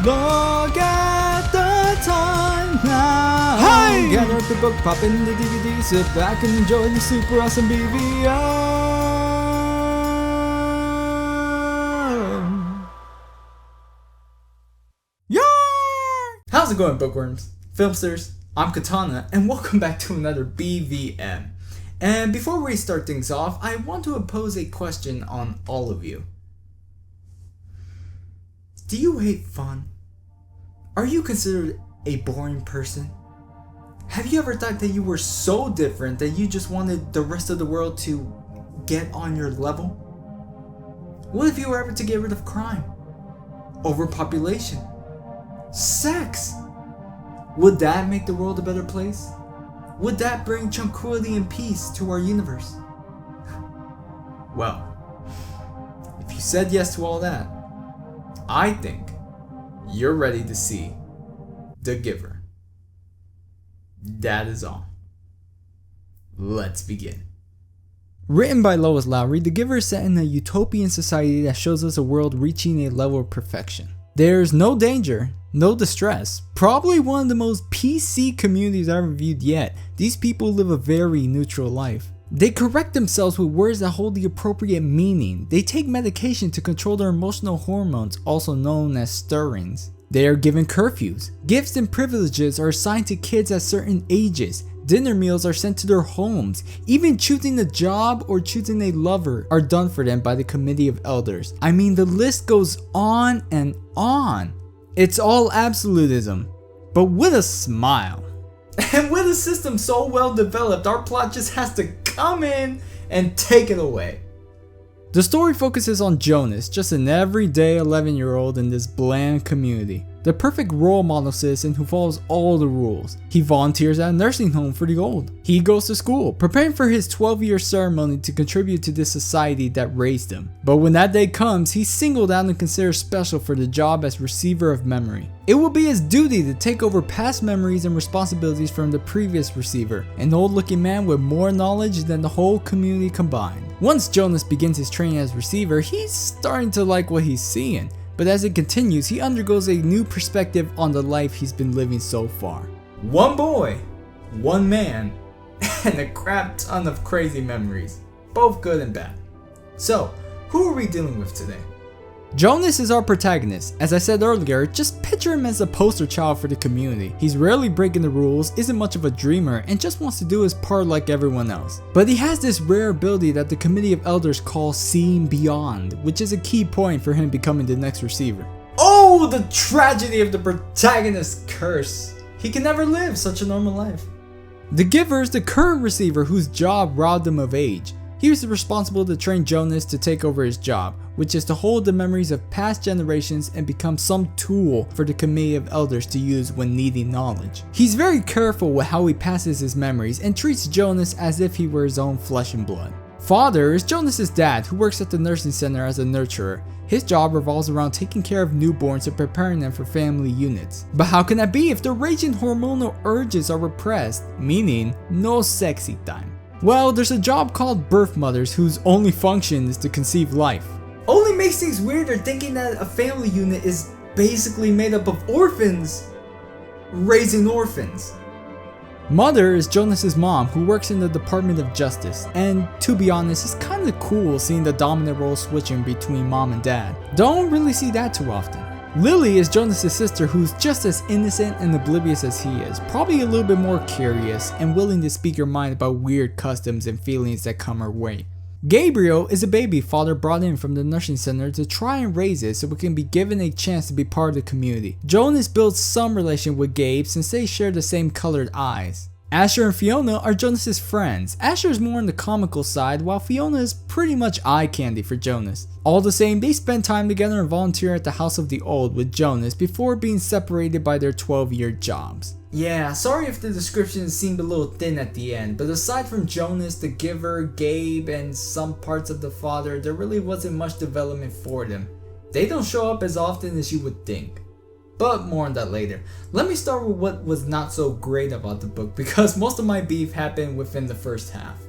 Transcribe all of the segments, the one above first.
Look at the time now. Hey! Gather up the book, pop in the DVD, sit back and enjoy the super awesome BVM. Yarr! How's it going, bookworms, filmsters? I'm Katana, and welcome back to another BVM. And before we start things off, I want to pose a question on all of you. Do you hate fun? Are you considered a boring person? Have you ever thought that you were so different that you just wanted the rest of the world to get on your level? What if you were ever to get rid of crime, overpopulation, sex? Would that make the world a better place? Would that bring tranquility and peace to our universe? Well, if you said yes to all that, I think you're ready to see The Giver. That is all. Let's begin. Written by Lois Lowry, The Giver is set in a utopian society that shows us a world reaching a level of perfection. There's no danger, no distress, probably one of the most PC communities I've reviewed yet. These people live a very neutral life. They correct themselves with words that hold the appropriate meaning. They take medication to control their emotional hormones, also known as stirrings. They are given curfews. Gifts and privileges are assigned to kids at certain ages. Dinner meals are sent to their homes. Even choosing a job or choosing a lover are done for them by the committee of elders. I mean, the list goes on and on. It's all absolutism, but with a smile. And with a system so well developed, our plot just has to come in and take it away. The story focuses on Jonas, just an everyday 11-year-old in this bland community. The perfect role model citizen who follows all the rules. He volunteers at a nursing home for the old. He goes to school, preparing for his 12-year ceremony to contribute to this society that raised him. But when that day comes, he's singled out and considered special for the job as receiver of memory. It will be his duty to take over past memories and responsibilities from the previous receiver, an old-looking man with more knowledge than the whole community combined. Once Jonas begins his training as receiver, he's starting to like what he's seeing. But as it continues, he undergoes a new perspective on the life he's been living so far. One boy, one man, and a crap ton of crazy memories, both good and bad. So, who are we dealing with today? Jonas is our protagonist. As I said earlier, just picture him as a poster child for the community. He's rarely breaking the rules, isn't much of a dreamer, and just wants to do his part like everyone else. But he has this rare ability that the committee of elders call seeing beyond, which is a key point for him becoming the next receiver. Oh, the tragedy of the protagonist's curse. He can never live such a normal life. The Giver is the current receiver whose job robbed him of age. He was responsible to train Jonas to take over his job, which is to hold the memories of past generations and become some tool for the committee of elders to use when needing knowledge. He's very careful with how he passes his memories and treats Jonas as if he were his own flesh and blood. Father is Jonas's dad, who works at the nursing center as a nurturer. His job revolves around taking care of newborns and preparing them for family units. But how can that be if the raging hormonal urges are repressed, meaning no sexy time? Well, there's a job called birth mothers whose only function is to conceive life. Only makes things weirder thinking that a family unit is basically made up of orphans raising orphans. Mother is Jonas's mom, who works in the Department of Justice, and to be honest, it's kinda cool seeing the dominant role switching between mom and dad. Don't really see that too often. Lily is Jonas's sister, who's just as innocent and oblivious as he is, probably a little bit more curious and willing to speak her mind about weird customs and feelings that come her way. Gabriel is a baby father brought in from the nursing center to try and raise it so it can be given a chance to be part of the community. Jonas builds some relation with Gabe since they share the same colored eyes. Asher and Fiona are Jonas's friends. Asher is more on the comical side, while Fiona is pretty much eye candy for Jonas. All the same, they spend time together and volunteer at the House of the Old with Jonas before being separated by their 12-year jobs. Yeah, sorry if the description seemed a little thin at the end, but aside from Jonas, the Giver, Gabe, and some parts of the father, there really wasn't much development for them. They don't show up as often as you would think. But more on that later. Let me start with what was not so great about the book, because most of my beef happened within the first half.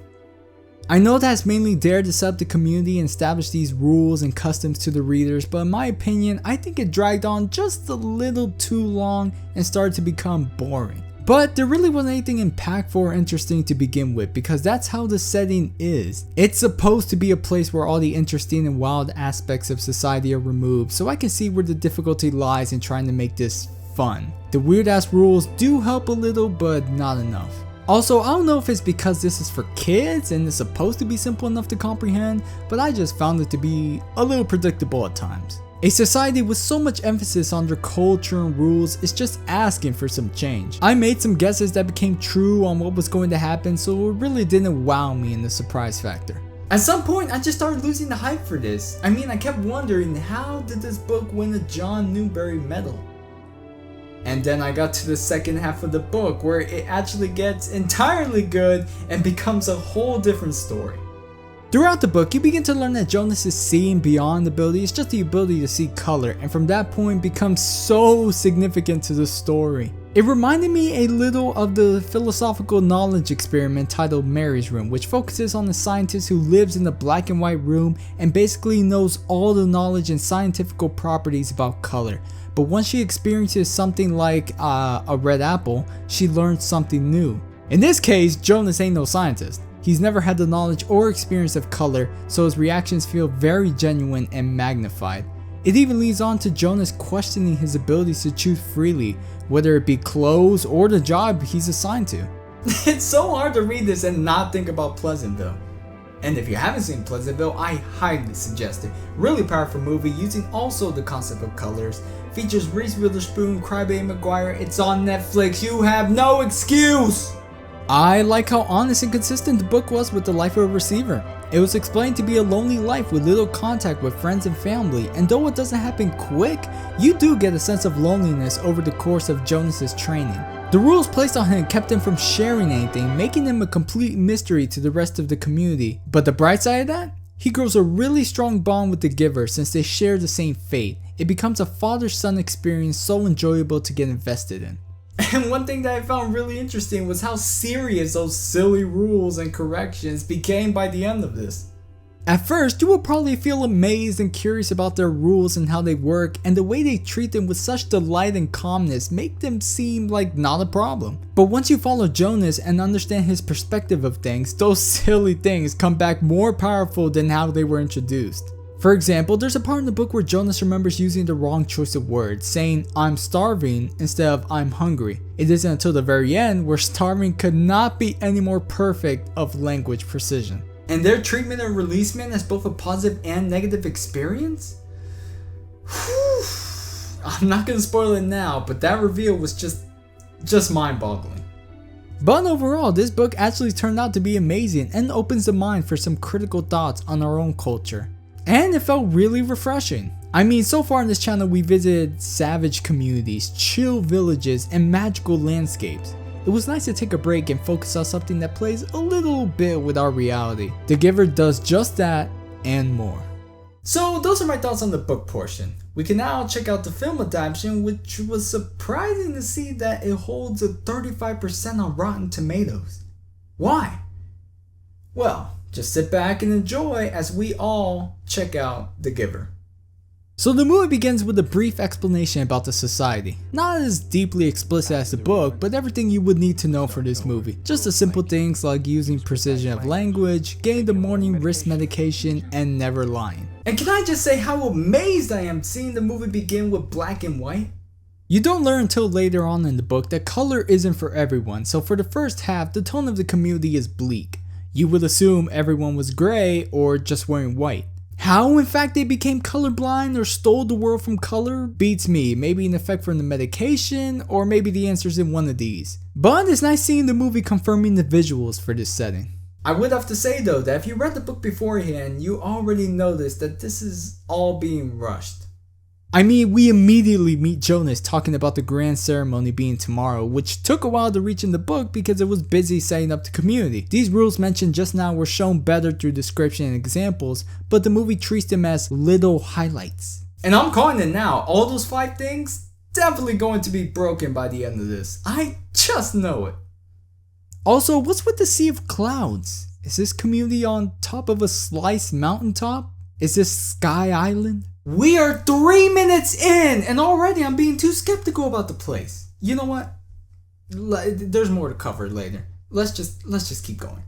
I know that's mainly there to set up the community and establish these rules and customs to the readers, but in my opinion, I think it dragged on just a little too long and started to become boring. But there really wasn't anything impactful or interesting to begin with, because that's how the setting is. It's supposed to be a place where all the interesting and wild aspects of society are removed, so I can see where the difficulty lies in trying to make this fun. The weird ass rules do help a little, but not enough. Also, I don't know if it's because this is for kids and it's supposed to be simple enough to comprehend, but I just found it to be a little predictable at times. A society with so much emphasis on their culture and rules is just asking for some change. I made some guesses that became true on what was going to happen, so it really didn't wow me in the surprise factor. At some point, I just started losing the hype for this. I mean, I kept wondering, how did this book win a John Newbery medal? And then I got to the second half of the book where it actually gets entirely good and becomes a whole different story. Throughout the book, you begin to learn that Jonas' seeing beyond ability is just the ability to see color, and from that point becomes so significant to the story. It reminded me a little of the philosophical knowledge experiment titled Mary's Room, which focuses on the scientist who lives in the black and white room and basically knows all the knowledge and scientific properties about color. But once she experiences something like a red apple, she learns something new. In this case, Jonas ain't no scientist. He's never had the knowledge or experience of color, so his reactions feel very genuine and magnified. It even leads on to Jonas questioning his abilities to choose freely, whether it be clothes or the job he's assigned to. It's so hard to read this and not think about Pleasantville. And if you haven't seen Pleasantville, I highly suggest it. Really powerful movie using also the concept of colors. Features Reese Witherspoon, Crybaby Maguire. It's on Netflix. You have no excuse! I like how honest and consistent the book was with the life of a receiver. It was explained to be a lonely life with little contact with friends and family, and though it doesn't happen quick, you do get a sense of loneliness over the course of Jonas' training. The rules placed on him kept him from sharing anything, making him a complete mystery to the rest of the community. But the bright side of that? He grows a really strong bond with the giver since they share the same fate. It becomes a father-son experience so enjoyable to get invested in. And one thing that I found really interesting was how serious those silly rules and corrections became by the end of this. At first, you will probably feel amazed and curious about their rules and how they work, and the way they treat them with such delight and calmness make them seem like not a problem. But once you follow Jonas and understand his perspective of things, those silly things come back more powerful than how they were introduced. For example, there's a part in the book where Jonas remembers using the wrong choice of words, saying I'm starving instead of I'm hungry. It isn't until the very end where starving could not be any more perfect of language precision. And their treatment of releasement as both a positive and negative experience? Whew. I'm not gonna spoil it now, but that reveal was just mind-boggling. But overall, this book actually turned out to be amazing and opens the mind for some critical thoughts on our own culture. And it felt really refreshing. I mean, so far on this channel we visited savage communities, chill villages, and magical landscapes. It was nice to take a break and focus on something that plays a little bit with our reality. The Giver does just that and more. So those are my thoughts on the book portion. We can now check out the film adaptation, which was surprising to see that it holds a 35% on Rotten Tomatoes. Why? Well, just sit back and enjoy as we all check out The Giver. So the movie begins with a brief explanation about the society. Not as deeply explicit as the book, but everything you would need to know for this movie. Just the simple things like using precision of language, getting the morning wrist medication, and never lying. And can I just say how amazed I am seeing the movie begin with black and white? You don't learn until later on in the book that color isn't for everyone, so for the first half, the tone of the community is bleak. You would assume everyone was gray or just wearing white. How in fact they became colorblind or stole the world from color beats me. Maybe an effect from the medication, or maybe the answer's in one of these. But it's nice seeing the movie confirming the visuals for this setting. I would have to say though that if you read the book beforehand, you already noticed that this is all being rushed. I mean, we immediately meet Jonas talking about the grand ceremony being tomorrow, which took a while to reach in the book because it was busy setting up the community. These rules mentioned just now were shown better through description and examples, but the movie treats them as little highlights. And I'm calling it now, all those 5 things definitely going to be broken by the end of this. I just know it. Also, what's with the sea of clouds? Is this community on top of a sliced mountaintop? Is this Sky Island? We are 3 minutes in and already I'm being too skeptical about the place. You know what? There's more to cover later. Let's just keep going.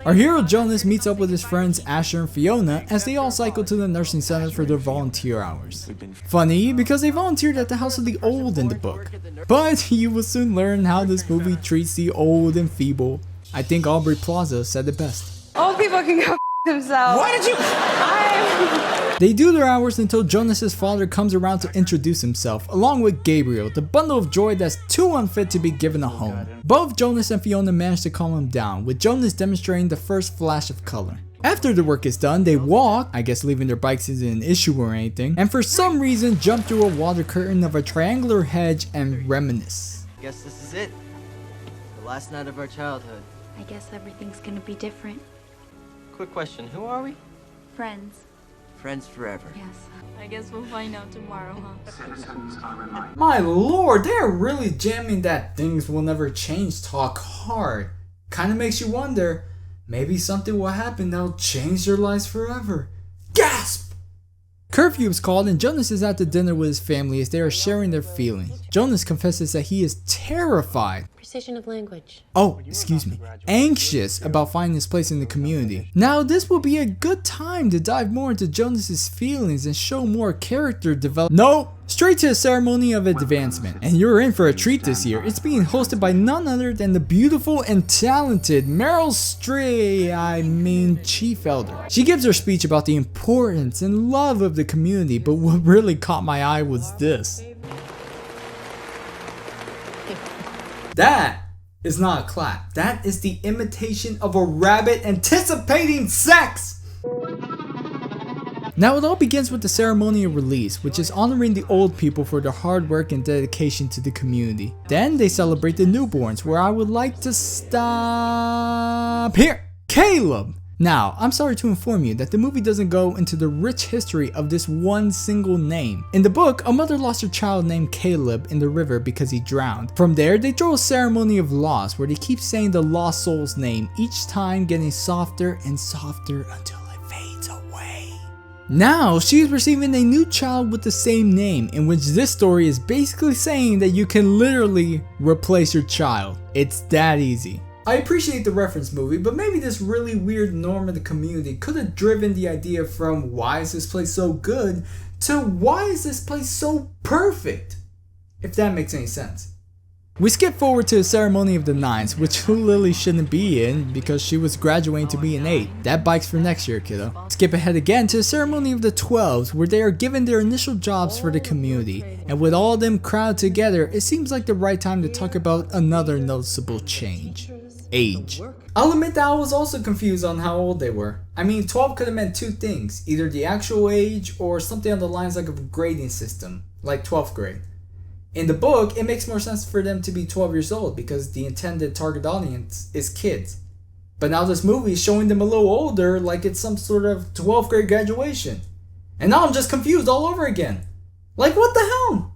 Our hero Jonas meets up with his friends Asher and Fiona as they all cycle to the nursing center for their volunteer hours. Funny, because they volunteered at the House of the Old in the book. But you will soon learn how this movie treats the old and feeble. I think Aubrey Plaza said it best. Old people can go themselves. Why did you? They do their hours until Jonas's father comes around to introduce himself, along with Gabriel, the bundle of joy that's too unfit to be given a home. Both Jonas and Fiona manage to calm him down, with Jonas demonstrating the first flash of color. After the work is done, they walk, I guess leaving their bikes isn't an issue or anything, and for some reason jump through a water curtain of a triangular hedge and reminisce. Guess this is it. The last night of our childhood. I guess everything's gonna be different. Quick question, who are we? Friends. Friends forever. Yes. I guess we'll find out tomorrow, huh? My lord, they are really jamming that things will never change talk hard. Kinda makes you wonder, maybe something will happen that'll change their lives forever. Gasp! Curfew is called and Jonas is at the dinner with his family as they are sharing their feelings. Jonas confesses that he is terrified. Precision of language. Oh, excuse me. Anxious about finding his place in the community. Now, this will be a good time to dive more into Jonas's feelings and show more character development. No! Straight to a ceremony of advancement. And you're in for a treat this year. It's being hosted by none other than the beautiful and talented Meryl Streep, Chief Elder. She gives her speech about the importance and love of the community, but what really caught my eye was this. That is not a clap. That is the imitation of a rabbit anticipating sex! Now it all begins with the ceremony of release, which is honoring the old people for their hard work and dedication to the community. Then they celebrate the newborns, where I would like to stop here. Caleb! Now, I'm sorry to inform you that the movie doesn't go into the rich history of this one single name. In the book, a mother lost her child named Caleb in the river because he drowned. From there, they throw a ceremony of loss where they keep saying the lost soul's name, each time getting softer and softer until it fades away. Now, she is receiving a new child with the same name, in which this story is basically saying that you can literally replace your child. It's that easy. I appreciate the reference movie, but maybe this really weird norm in the community could have driven the idea from why is this place so good to why is this place so perfect, if that makes any sense. We skip forward to the ceremony of the 9s, which Lily shouldn't be in because she was graduating to be an 8. That bike's for next year, kiddo. Skip ahead again to the ceremony of the 12s, where they are given their initial jobs for the community. And with all of them crowded together, it seems like the right time to talk about another noticeable change. Age. I'll admit that I was also confused on how old they were. I mean, 12 could have meant two things, either the actual age or something on the lines like a grading system, like 12th grade. In the book, it makes more sense for them to be 12 years old because the intended target audience is kids. But now this movie is showing them a little older, like it's some sort of 12th grade graduation. And now I'm just confused all over again. Like, what the hell?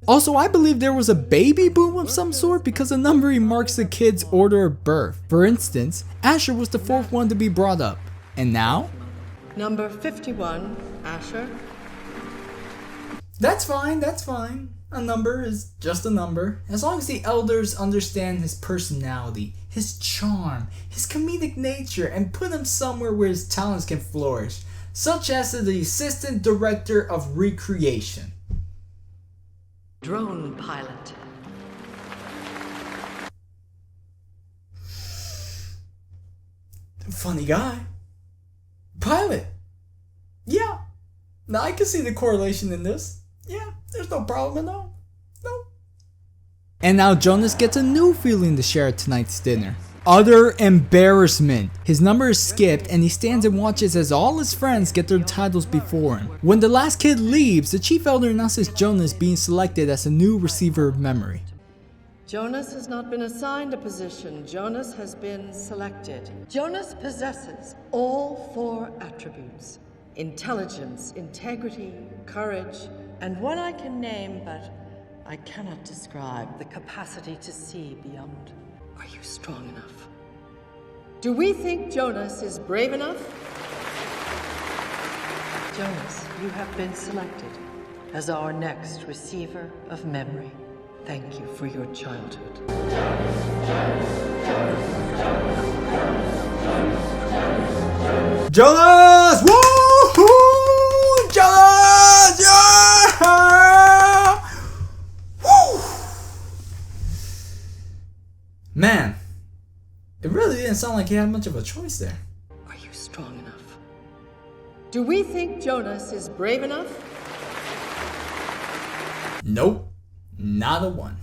Also, I believe there was a baby boom of some sort because the numbering marks the kid's order of birth. For instance, Asher was the 4th one to be brought up. And now? Number 51, Asher. That's fine, that's fine. A number is just a number. As long as the elders understand his personality, his charm, his comedic nature, and put him somewhere where his talents can flourish, such as to the assistant director of recreation. Drone pilot. Funny guy. Pilot. Yeah. Now I can see the correlation in this. Yeah, there's no problem at all. No. And now Jonas gets a new feeling to share at tonight's dinner. Utter embarrassment. His number is skipped and he stands and watches as all his friends get their titles before him. When the last kid leaves, the chief elder announces Jonas being selected as a new receiver of memory. Jonas has not been assigned a position. Jonas has been selected. Jonas possesses all 4 attributes: intelligence, integrity, courage, and one I can name but I cannot describe: the capacity to see beyond. Are you strong enough? Do we think Jonas is brave enough? Jonas, you have been selected as our next receiver of memory. Thank you for your childhood. Jonas! Woo-hoo! Jonas! Yeah! Woo! Man, it really didn't sound like he had much of a choice there. Are you strong enough? Do we think Jonas is brave enough? Nope, not a one.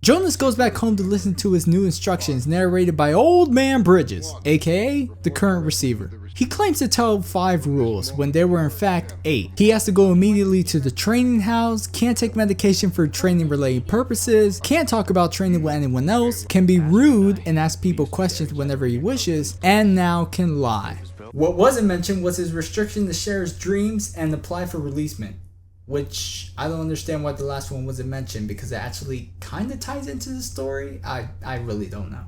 Jonas goes back home to listen to his new instructions narrated by Old Man Bridges, aka the current receiver. He claims to tell 5 rules when there were in fact 8. He has to go immediately to the training house, can't take medication for training related purposes, can't talk about training with anyone else, can be rude and ask people questions whenever he wishes, and now can lie. What wasn't mentioned was his restriction to share his dreams and apply for releasement. Which I don't understand why the last one wasn't mentioned, because it actually kind of ties into the story. I really don't know.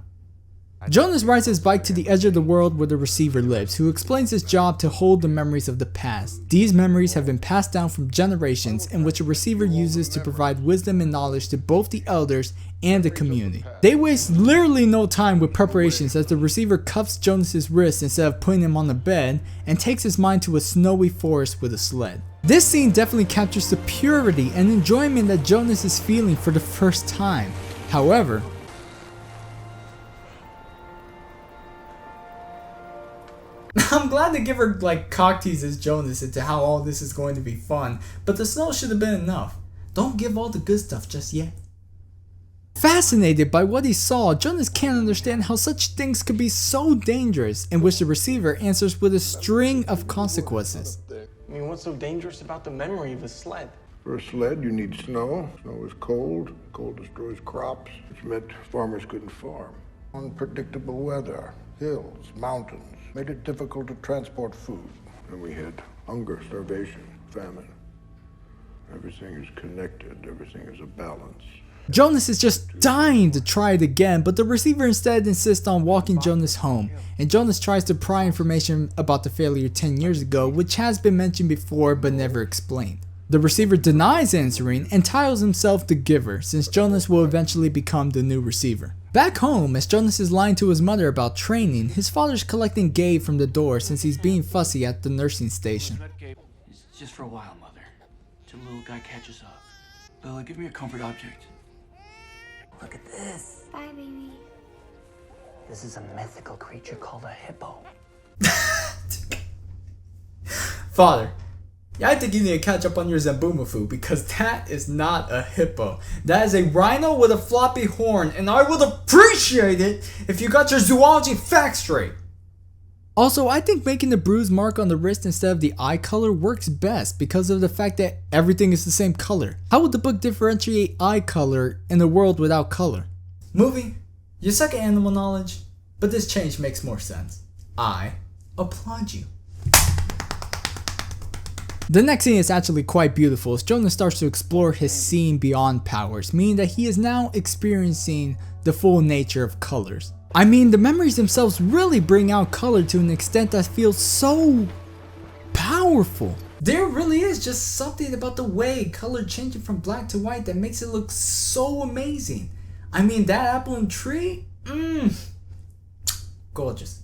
Jonas rides his bike to the edge of the world where the receiver lives, who explains his job to hold the memories of the past. These memories have been passed down from generations, in which a receiver uses to provide wisdom and knowledge to both the elders and the community. They waste literally no time with preparations, as the receiver cuffs Jonas's wrist instead of putting him on the bed, and takes his mind to a snowy forest with a sled. This scene definitely captures the purity and enjoyment that Jonas is feeling for the first time. However, I'm glad the giver cock teases Jonas into how all this is going to be fun, but the snow should have been enough. Don't give all the good stuff just yet. Fascinated by what he saw, Jonas can't understand how such things could be so dangerous, in which the receiver answers with a string of consequences. I mean, what's so dangerous about the memory of a sled? For a sled, you need snow. Snow is cold. Cold destroys crops, which meant farmers couldn't farm. Unpredictable weather, hills, mountains, made it difficult to transport food. And we had hunger, starvation, famine. Everything is connected. Everything is a balance. Jonas is just dying to try it again, but the receiver instead insists on walking Jonas home, and Jonas tries to pry information about the failure 10 years ago, which has been mentioned before but never explained. The receiver denies answering and titles himself the giver, since Jonas will eventually become the new receiver. Back home, as Jonas is lying to his mother about training, his father's collecting Gabe from the door since he's being fussy at the nursing station. It's just for a while, Mother, till the little guy catches up. Bella, give me a comfort object. Look at this. Bye, baby. This is a mythical creature called a hippo. Father, I think you need to catch up on your Zambuma food, because that is not a hippo. That is a rhino with a floppy horn, and I would appreciate it if you got your zoology facts straight. Also, I think making the bruise mark on the wrist instead of the eye color works best because of the fact that everything is the same color. How would the book differentiate eye color in a world without color? Movie, you suck at animal knowledge, but this change makes more sense. I applaud you. The next scene is actually quite beautiful as Jonas starts to explore his seeing beyond powers, meaning that he is now experiencing the full nature of colors. I mean, the memories themselves really bring out color to an extent that feels so powerful. There really is just something about the way color changing from black to white that makes it look so amazing. I mean, that apple and tree, gorgeous.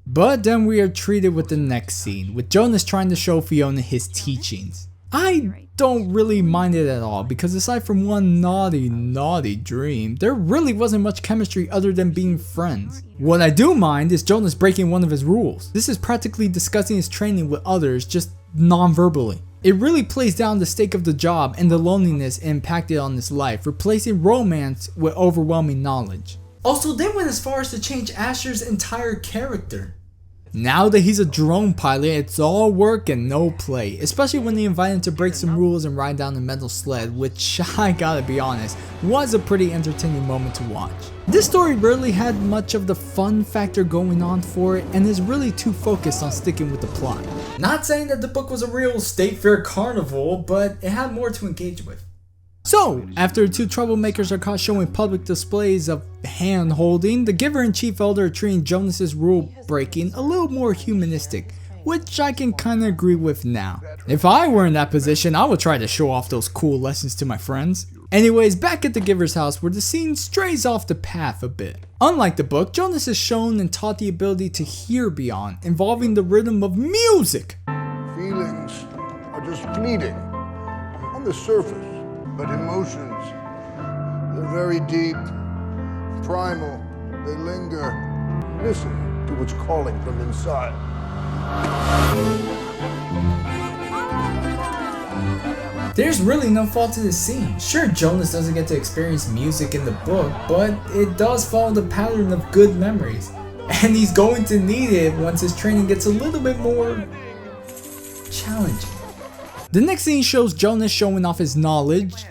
But then we are treated with the next scene, with Jonas trying to show Fiona his teachings. I don't really mind it at all, because aside from one naughty dream, there really wasn't much chemistry other than being friends. What I do mind is Jonas breaking one of his rules. This is practically discussing his training with others, just non-verbally. It really plays down the stake of the job and the loneliness impacted on his life, replacing romance with overwhelming knowledge. Also, they went as far as to change Asher's entire character. Now that he's a drone pilot, it's all work and no play, especially when they invite him to break some rules and ride down a metal sled, which, I gotta be honest, was a pretty entertaining moment to watch. This story rarely had much of the fun factor going on for it, and is really too focused on sticking with the plot. Not saying that the book was a real state fair carnival, but it had more to engage with. So, after the two troublemakers are caught showing public displays of hand holding, the Giver and Chief Elder are treating Jonas's rule breaking a little more humanistic, which I can kinda agree with now. If I were in that position, I would try to show off those cool lessons to my friends. Anyways, back at the Giver's house where the scene strays off the path a bit. Unlike the book, Jonas is shown and taught the ability to hear beyond, involving the rhythm of music. Feelings are just fleeting on the surface, but emotions, they're very deep, primal, they linger. Listen to what's calling from inside. There's really no fault to this scene. Sure, Jonas doesn't get to experience music in the book, but it does follow the pattern of good memories. And he's going to need it once his training gets a little bit more challenging. The next scene shows Jonas showing off his knowledge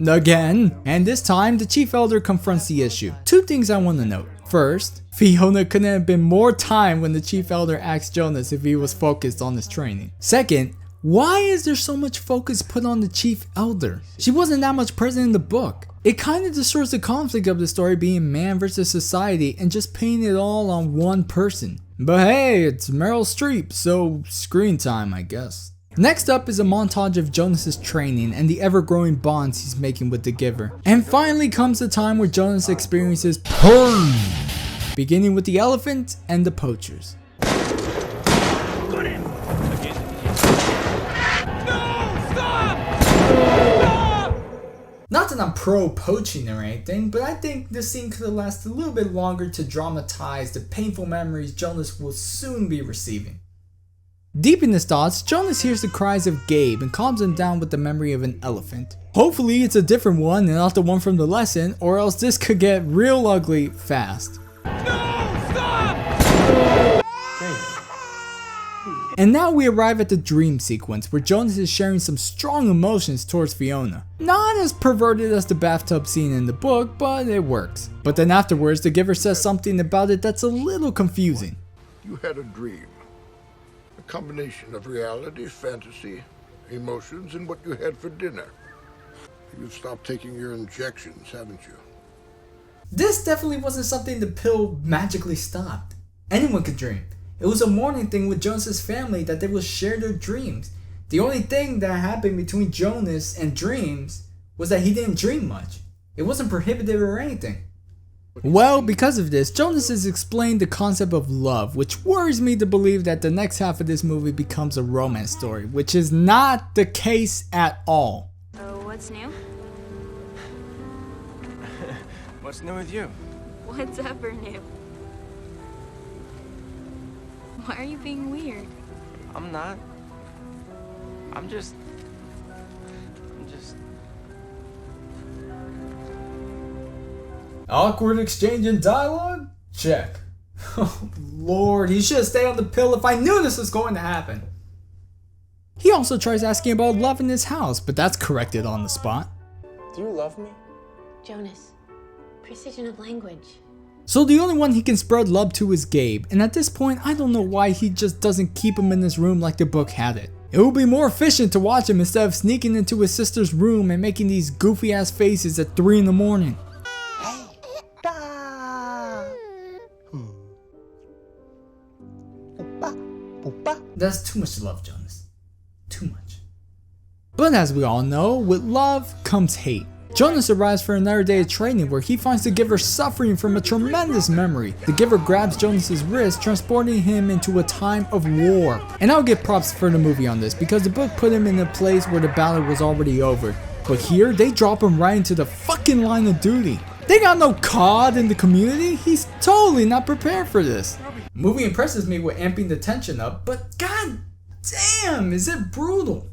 again, and this time the Chief Elder confronts the issue. Two things I want to note. First, Fiona couldn't have been more time when the Chief Elder asked Jonas if he was focused on his training. Second, why is there so much focus put on the Chief Elder? She wasn't that much present in the book. It kind of distorts the conflict of the story being man versus society and just painting it all on one person. But hey, it's Meryl Streep, so screen time, I guess. Next up is a montage of Jonas's training and the ever-growing bonds he's making with the Giver. And finally comes the time where Jonas experiences pain, beginning with the elephant and the poachers. Not that I'm pro poaching or anything, but I think this scene could have lasted a little bit longer to dramatize the painful memories Jonas will soon be receiving. Deep in his thoughts, Jonas hears the cries of Gabe and calms him down with the memory of an elephant. Hopefully it's a different one and not the one from the lesson, or else this could get real ugly fast. And now we arrive at the dream sequence where Jonas is sharing some strong emotions towards Fiona. Not as perverted as the bathtub scene in the book, but it works. But then afterwards, the Giver says something about it that's a little confusing. You had a dream. A combination of reality, fantasy, emotions, and what you had for dinner. You've stopped taking your injections, haven't you? This definitely wasn't something the pill magically stopped. Anyone could dream. It was a morning thing with Jonas's family that they would share their dreams. The only thing that happened between Jonas and dreams was that he didn't dream much. It wasn't prohibitive or anything. Well, because of this, Jonas has explained the concept of love, which worries me to believe that the next half of this movie becomes a romance story, which is not the case at all. So what's new? What's new with you? What's ever new? Why are you being weird? I'm not. I'm just... Awkward exchange in dialogue? Check. Oh lord, he should have stayed on the pill if I knew this was going to happen. He also tries asking about love in his house, but that's corrected on the spot. Do you love me? Jonas, precision of language. So the only one he can spread love to is Gabe, and at this point I don't know why he just doesn't keep him in his room like the book had it. It would be more efficient to watch him instead of sneaking into his sister's room and making these goofy ass faces at 3 in the morning. That's too much love, Jonas. Too much. But as we all know, with love comes hate. Jonas arrives for another day of training where he finds the Giver suffering from a tremendous memory. The Giver grabs Jonas's wrist, transporting him into a time of war. And I'll give props for the movie on this because the book put him in a place where the battle was already over. But here, they drop him right into the fucking line of duty. They got no COD in the community. He's totally not prepared for this. Movie impresses me with amping the tension up, but god damn, is it brutal.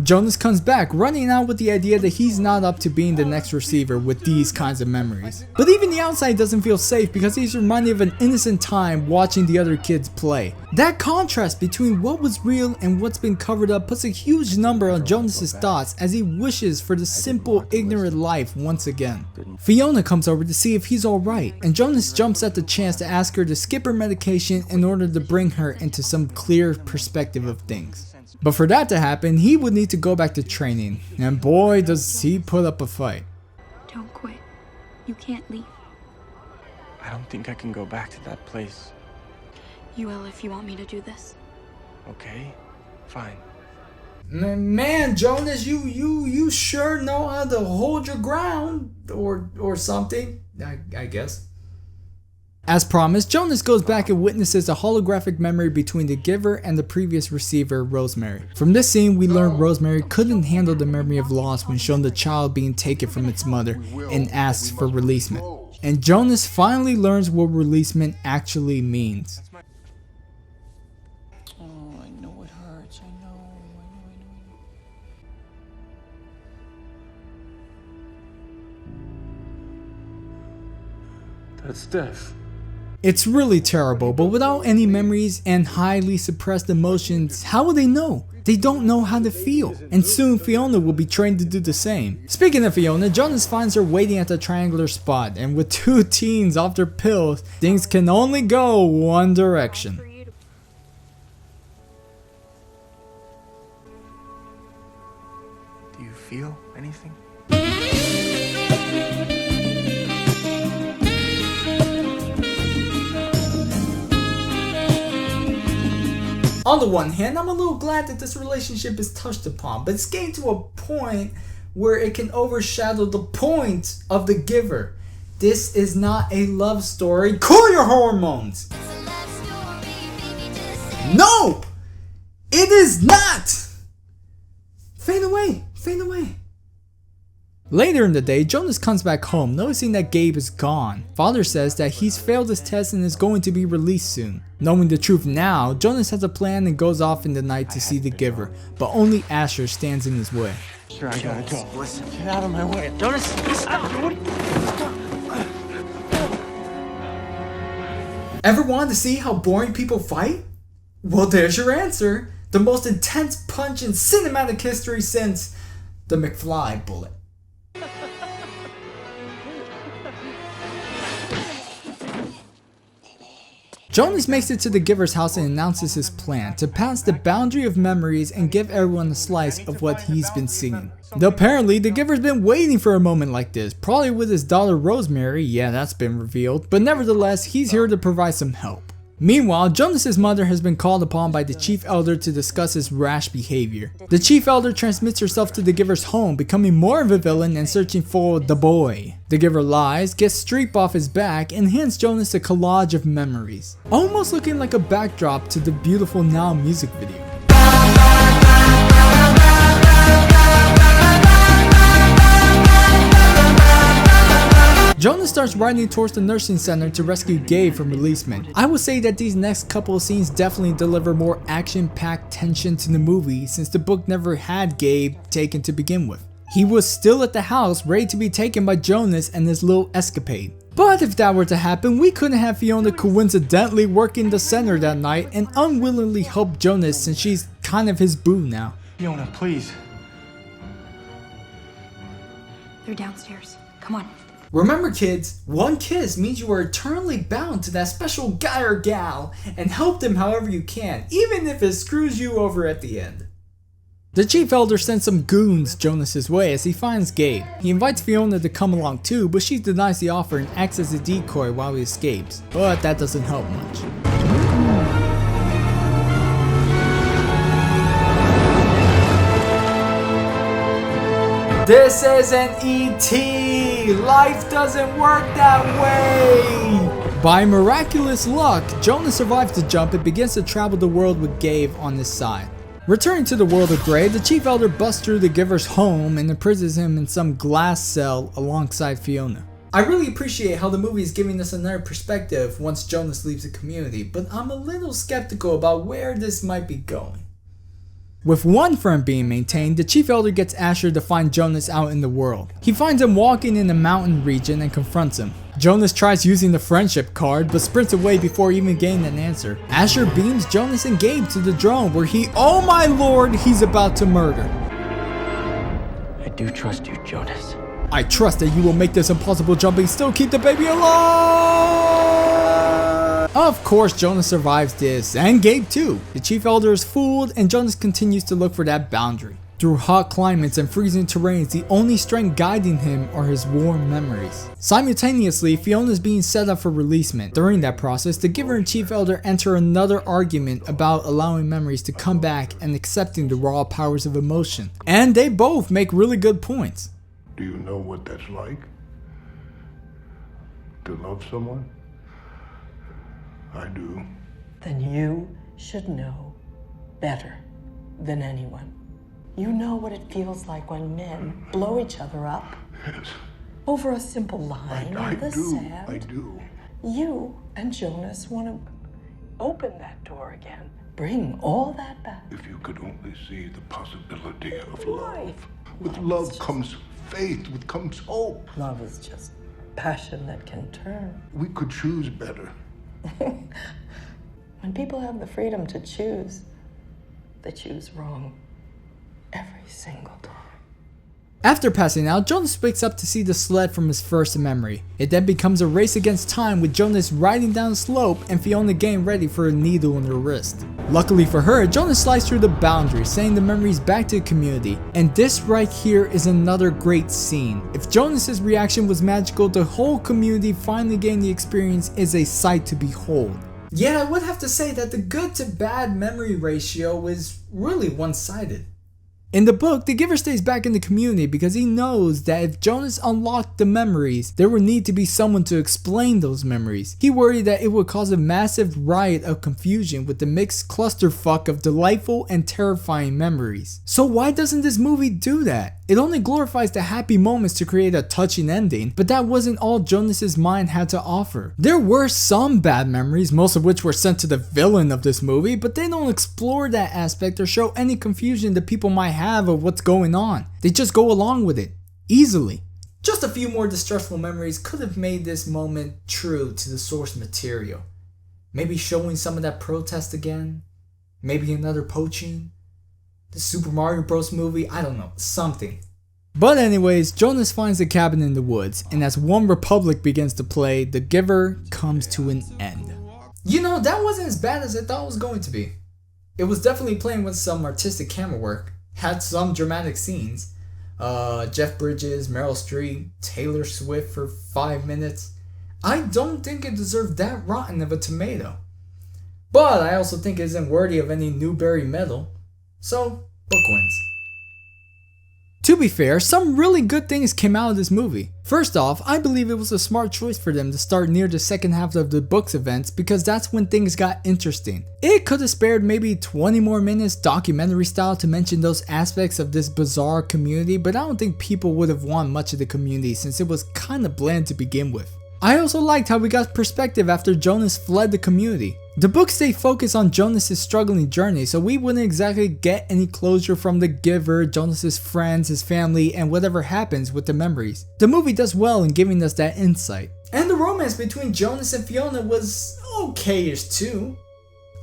Jonas comes back, running out with the idea that he's not up to being the next receiver with these kinds of memories. But even the outside doesn't feel safe because he's reminded of an innocent time watching the other kids play. That contrast between what was real and what's been covered up puts a huge number on Jonas's thoughts as he wishes for the simple, ignorant life once again. Fiona comes over to see if he's alright, and Jonas jumps at the chance to ask her to skip her medication in order to bring her into some clear perspective of things. But for that to happen, he would need to go back to training, and boy does he put up a fight. Don't quit. You can't leave. I don't think I can go back to that place. You will if you want me to do this. Okay, fine. Man, Jonas, you sure know how to hold your ground, or something, I guess. As promised, Jonas goes back and witnesses a holographic memory between the giver and the previous receiver, Rosemary. From this scene, we learn Rosemary couldn't handle the memory of loss when shown the child being taken from its mother and asks for releasement. And Jonas finally learns what releasement actually means. Oh, I know it hurts. I know. That's death. It's really terrible, but without any memories and highly suppressed emotions, how will they know? They don't know how to feel. And soon Fiona will be trained to do the same. Speaking of Fiona, Jonas finds her waiting at the triangular spot, and with 2 teens off their pills, things can only go one direction. Do you feel anything? On the one hand, I'm a little glad that this relationship is touched upon, but it's getting to a point where it can overshadow the point of the giver. This is not a love story. Cool your hormones! No! It is not! Fade away, fade away. Later in the day, Jonas comes back home, noticing that Gabe is gone. Father says that he's failed his test and is going to be released soon. Knowing the truth now, Jonas has a plan and goes off in the night to see the giver, but only Asher stands in his way. Sure, I gotta go. Listen. Get out of my way. Jonas, stop! Ever wanted to see how boring people fight? Well, there's your answer. The most intense punch in cinematic history since the McFly bullet. Jonas makes it to the giver's house and announces his plan to pass the boundary of memories and give everyone a slice of what he's been seeing. Though apparently the giver's been waiting for a moment like this, probably with his daughter Rosemary, yeah, that's been revealed, but nevertheless he's here to provide some help. Meanwhile, Jonas's mother has been called upon by the chief elder to discuss his rash behavior. The chief elder transmits herself to the giver's home, becoming more of a villain and searching for the boy. The giver lies, gets Streep off his back, and hands Jonas a collage of memories, almost looking like a backdrop to the Beautiful Now music video. Jonas starts riding towards the nursing center to rescue Gabe from releasement. I would say that these next couple of scenes definitely deliver more action-packed tension to the movie since the book never had Gabe taken to begin with. He was still at the house ready to be taken by Jonas and his little escapade. But if that were to happen, we couldn't have Fiona coincidentally working the center that night and unwillingly help Jonas since she's kind of his boo now. Fiona, please. They're downstairs. Come on. Remember kids, one kiss means you are eternally bound to that special guy or gal and help them however you can, even if it screws you over at the end. The chief elder sends some goons Jonas's way as he finds Gabe. He invites Fiona to come along too, but she denies the offer and acts as a decoy while he escapes, but that doesn't help much. This isn't E.T. Life doesn't work that way! By miraculous luck, Jonas survives the jump and begins to travel the world with Gabe on his side. Returning to the world of Grey, the chief elder busts through the giver's home and imprisons him in some glass cell alongside Fiona. I really appreciate how the movie is giving us another perspective once Jonas leaves the community, but I'm a little skeptical about where this might be going. With one front being maintained, the chief elder gets Asher to find Jonas out in the world. He finds him walking in the mountain region and confronts him. Jonas tries using the friendship card, but sprints away before even getting an answer. Asher beams Jonas and Gabe to the drone where oh my lord, he's about to murder. I do trust you, Jonas. I trust that you will make this impossible jump and still keep the baby alive! Of course, Jonas survives this, and Gabe too. The Chief Elder is fooled, and Jonas continues to look for that boundary. Through hot climates and freezing terrains, the only strength guiding him are his warm memories. Simultaneously, Fiona is being set up for releasement. During that process, the Giver and Chief Elder enter another argument about allowing memories to come back and accepting the raw powers of emotion. And they both make really good points. Do you know what that's like? To love someone? I do. Then you should know better than anyone. You know what it feels like when men blow each other up. Yes. Over a simple line I in the do. sand. I do. You and Jonas want to open that door again. Bring all that back. If you could only see the possibility of Why? love. With love comes faith, with comes hope. Love is just passion that can turn. We could choose better. When people have the freedom to choose, they choose wrong every single time. After passing out, Jonas wakes up to see the sled from his first memory. It then becomes a race against time, with Jonas riding down a slope and Fiona getting ready for a needle in her wrist. Luckily for her, Jonas slides through the boundary, sending the memories back to the community. And this right here is another great scene. If Jonas's reaction was magical, the whole community finally getting the experience is a sight to behold. Yet I would have to say that the good to bad memory ratio is really one-sided. In the book, the Giver stays back in the community because he knows that if Jonas unlocked the memories, there would need to be someone to explain those memories. He worried that it would cause a massive riot of confusion with the mixed clusterfuck of delightful and terrifying memories. So why doesn't this movie do that? It only glorifies the happy moments to create a touching ending, but that wasn't all Jonas's mind had to offer. There were some bad memories, most of which were sent to the villain of this movie, but they don't explore that aspect or show any confusion that people might have of what's going on. They just go along with it, easily. Just a few more distressful memories could have made this moment true to the source material. Maybe showing some of that protest again, maybe another poaching, the Super Mario Bros. Movie, I don't know, something. But anyways, Jonas finds a cabin in the woods, and as One Republic begins to play, the Giver comes to an end. You know, that wasn't as bad as I thought it was going to be. It was definitely playing with some artistic camera work, had some dramatic scenes. Jeff Bridges, Meryl Streep, Taylor Swift for 5 minutes. I don't think it deserved that rotten of a tomato. But I also think it isn't worthy of any Newbery medal. So, book wins. To be fair, some really good things came out of this movie. First off, I believe it was a smart choice for them to start near the second half of the book's events because that's when things got interesting. It could have spared maybe 20 more minutes documentary style to mention those aspects of this bizarre community, but I don't think people would have wanted much of the community since it was kinda bland to begin with. I also liked how we got perspective after Jonas fled the community. The book stayed focused on Jonas's struggling journey, so we wouldn't exactly get any closure from the Giver, Jonas's friends, his family, and whatever happens with the memories. The movie does well in giving us that insight. And the romance between Jonas and Fiona was okay-ish too.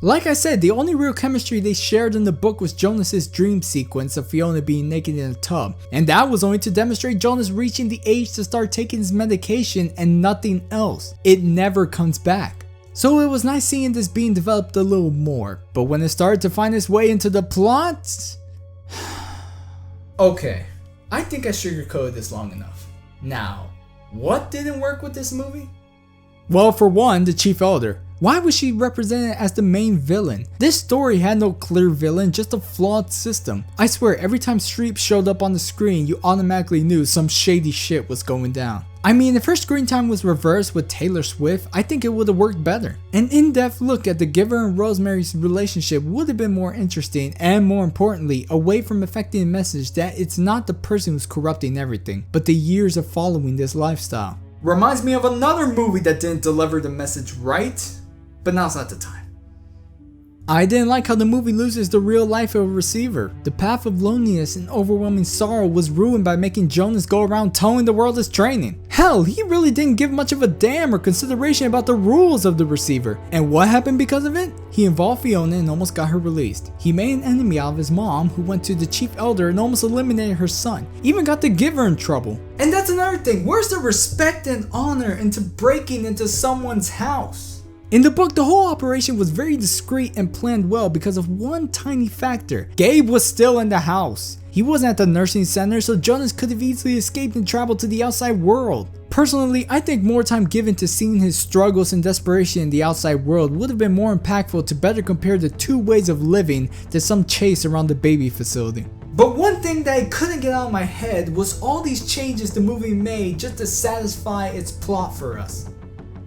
Like I said, the only real chemistry they shared in the book was Jonas's dream sequence of Fiona being naked in a tub, and that was only to demonstrate Jonas reaching the age to start taking his medication and nothing else. It never comes back. So it was nice seeing this being developed a little more, but when it started to find its way into the plot... Okay, I think I sugarcoated this long enough. Now, what didn't work with this movie? Well, for one, the Chief Elder. Why was she represented as the main villain? This story had no clear villain, just a flawed system. I swear, every time Streep showed up on the screen, you automatically knew some shady shit was going down. I mean, if her screen time was reversed with Taylor Swift, I think it would have worked better. An in-depth look at the Giver and Rosemary's relationship would have been more interesting, and more importantly, away from affecting the message that it's not the person who's corrupting everything, but the years of following this lifestyle. Reminds me of another movie that didn't deliver the message right, but now's not the time. I didn't like how the movie loses the real life of a receiver. The path of loneliness and overwhelming sorrow was ruined by making Jonas go around telling the world his training. Hell, he really didn't give much of a damn or consideration about the rules of the receiver. And what happened because of it? He involved Fiona and almost got her released. He made an enemy out of his mom, who went to the Chief Elder and almost eliminated her son. Even got the Giver in trouble. And that's another thing, where's the respect and honor into breaking into someone's house? In the book, the whole operation was very discreet and planned well because of one tiny factor. Gabe was still in the house. He wasn't at the nursing center, so Jonas could have easily escaped and traveled to the outside world. Personally, I think more time given to seeing his struggles and desperation in the outside world would have been more impactful to better compare the two ways of living than some chase around the baby facility. But one thing that I couldn't get out of my head was all these changes the movie made just to satisfy its plot for us.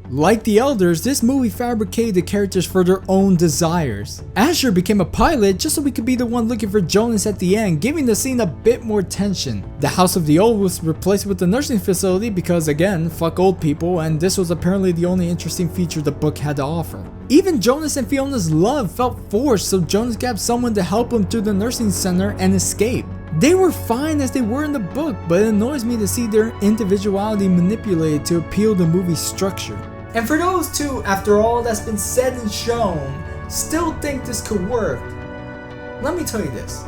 Like the elders, this movie fabricated the characters for their own desires. Asher became a pilot just so we could be the one looking for Jonas at the end, giving the scene a bit more tension. The House of the Old was replaced with the nursing facility because, again, fuck old people, and this was apparently the only interesting feature the book had to offer. Even Jonas and Fiona's love felt forced, so Jonas got someone to help him through the nursing center and escape. They were fine as they were in the book, but it annoys me to see their individuality manipulated to appeal to the movie's structure. And for those two, after all that's been said and shown, still think this could work, let me tell you this.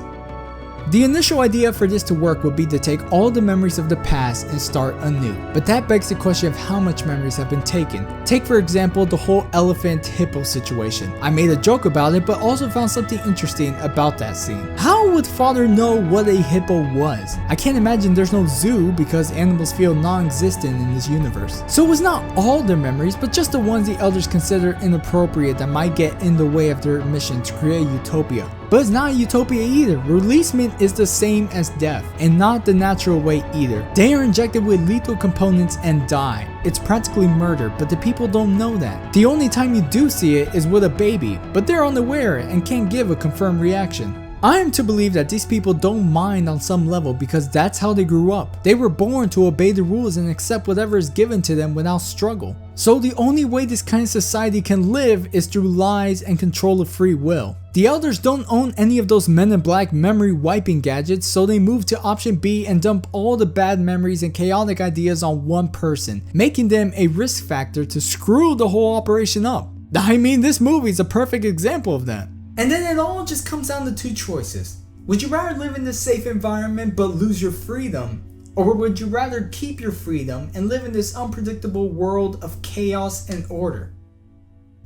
The initial idea for this to work would be to take all the memories of the past and start anew. But that begs the question of how much memories have been taken. Take for example the whole elephant hippo situation. I made a joke about it, but also found something interesting about that scene. How would father know what a hippo was? I can't imagine there's no zoo because animals feel non-existent in this universe. So it was not all their memories, but just the ones the elders consider inappropriate that might get in the way of their mission to create utopia. But it's not a utopia either. Releasement is the same as death, and not the natural way either. They are injected with lethal components and die. It's practically murder, but the people don't know that. The only time you do see it is with a baby, but they're unaware and can't give a confirmed reaction. I am to believe that these people don't mind on some level because that's how they grew up. They were born to obey the rules and accept whatever is given to them without struggle. So the only way this kind of society can live is through lies and control of free will. The elders don't own any of those Men in Black memory wiping gadgets, so they move to option B and dump all the bad memories and chaotic ideas on one person, making them a risk factor to screw the whole operation up. I mean, this movie is a perfect example of that. And then it all just comes down to two choices. Would you rather live in this safe environment but lose your freedom? Or would you rather keep your freedom and live in this unpredictable world of chaos and order?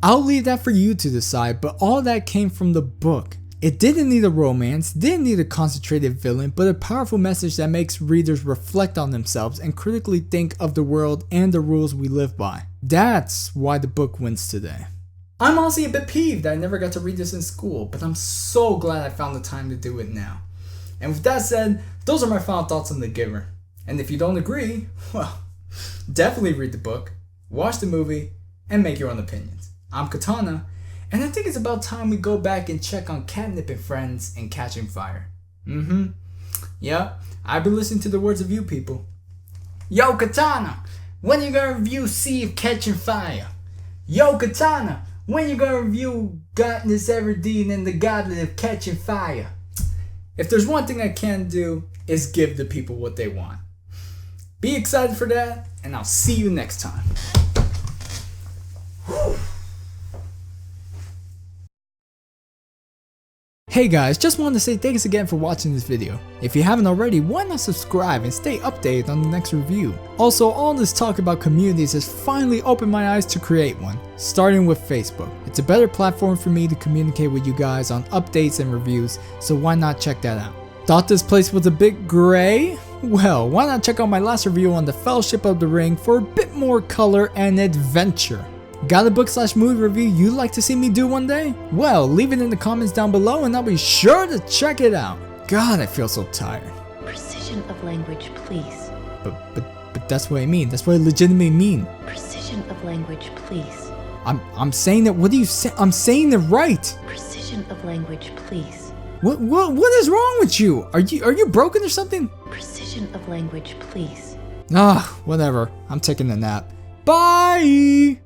I'll leave that for you to decide, but all that came from the book. It didn't need a romance, didn't need a concentrated villain, but a powerful message that makes readers reflect on themselves and critically think of the world and the rules we live by. That's why the book wins today. I'm honestly a bit peeved that I never got to read this in school, but I'm so glad I found the time to do it now. And with that said, those are my final thoughts on The Giver. And if you don't agree, well, definitely read the book, watch the movie, and make your own opinions. I'm Katana, and I think it's about time we go back and check on Catnip and Friends and Catching Fire. Yeah, I've been listening to the words of you people. Yo Katana, when you gonna review Sea of Catching Fire? Yo Katana, when you gonna review Godness Everdeen and the Goblet of Catching Fire? If there's one thing I can do, is give the people what they want. Be excited for that, and I'll see you next time. Hey guys, just wanted to say thanks again for watching this video. If you haven't already, why not subscribe and stay updated on the next review. Also, all this talk about communities has finally opened my eyes to create one, starting with Facebook. It's a better platform for me to communicate with you guys on updates and reviews, so why not check that out. Thought this place was a bit gray? Well, why not check out my last review on the Fellowship of the Ring for a bit more color and adventure. Got a book/movie review you'd like to see me do one day? Well, leave it in the comments down below and I'll be sure to check it out. God, I feel so tired. Precision of language, please. But that's what I mean. That's what I legitimately mean. Precision of language, please. I'm saying that. What do you say? I'm saying it right. Precision of language, please. What is wrong with you? Are you broken or something? Precision of language, please. Ah, whatever. I'm taking a nap. Bye.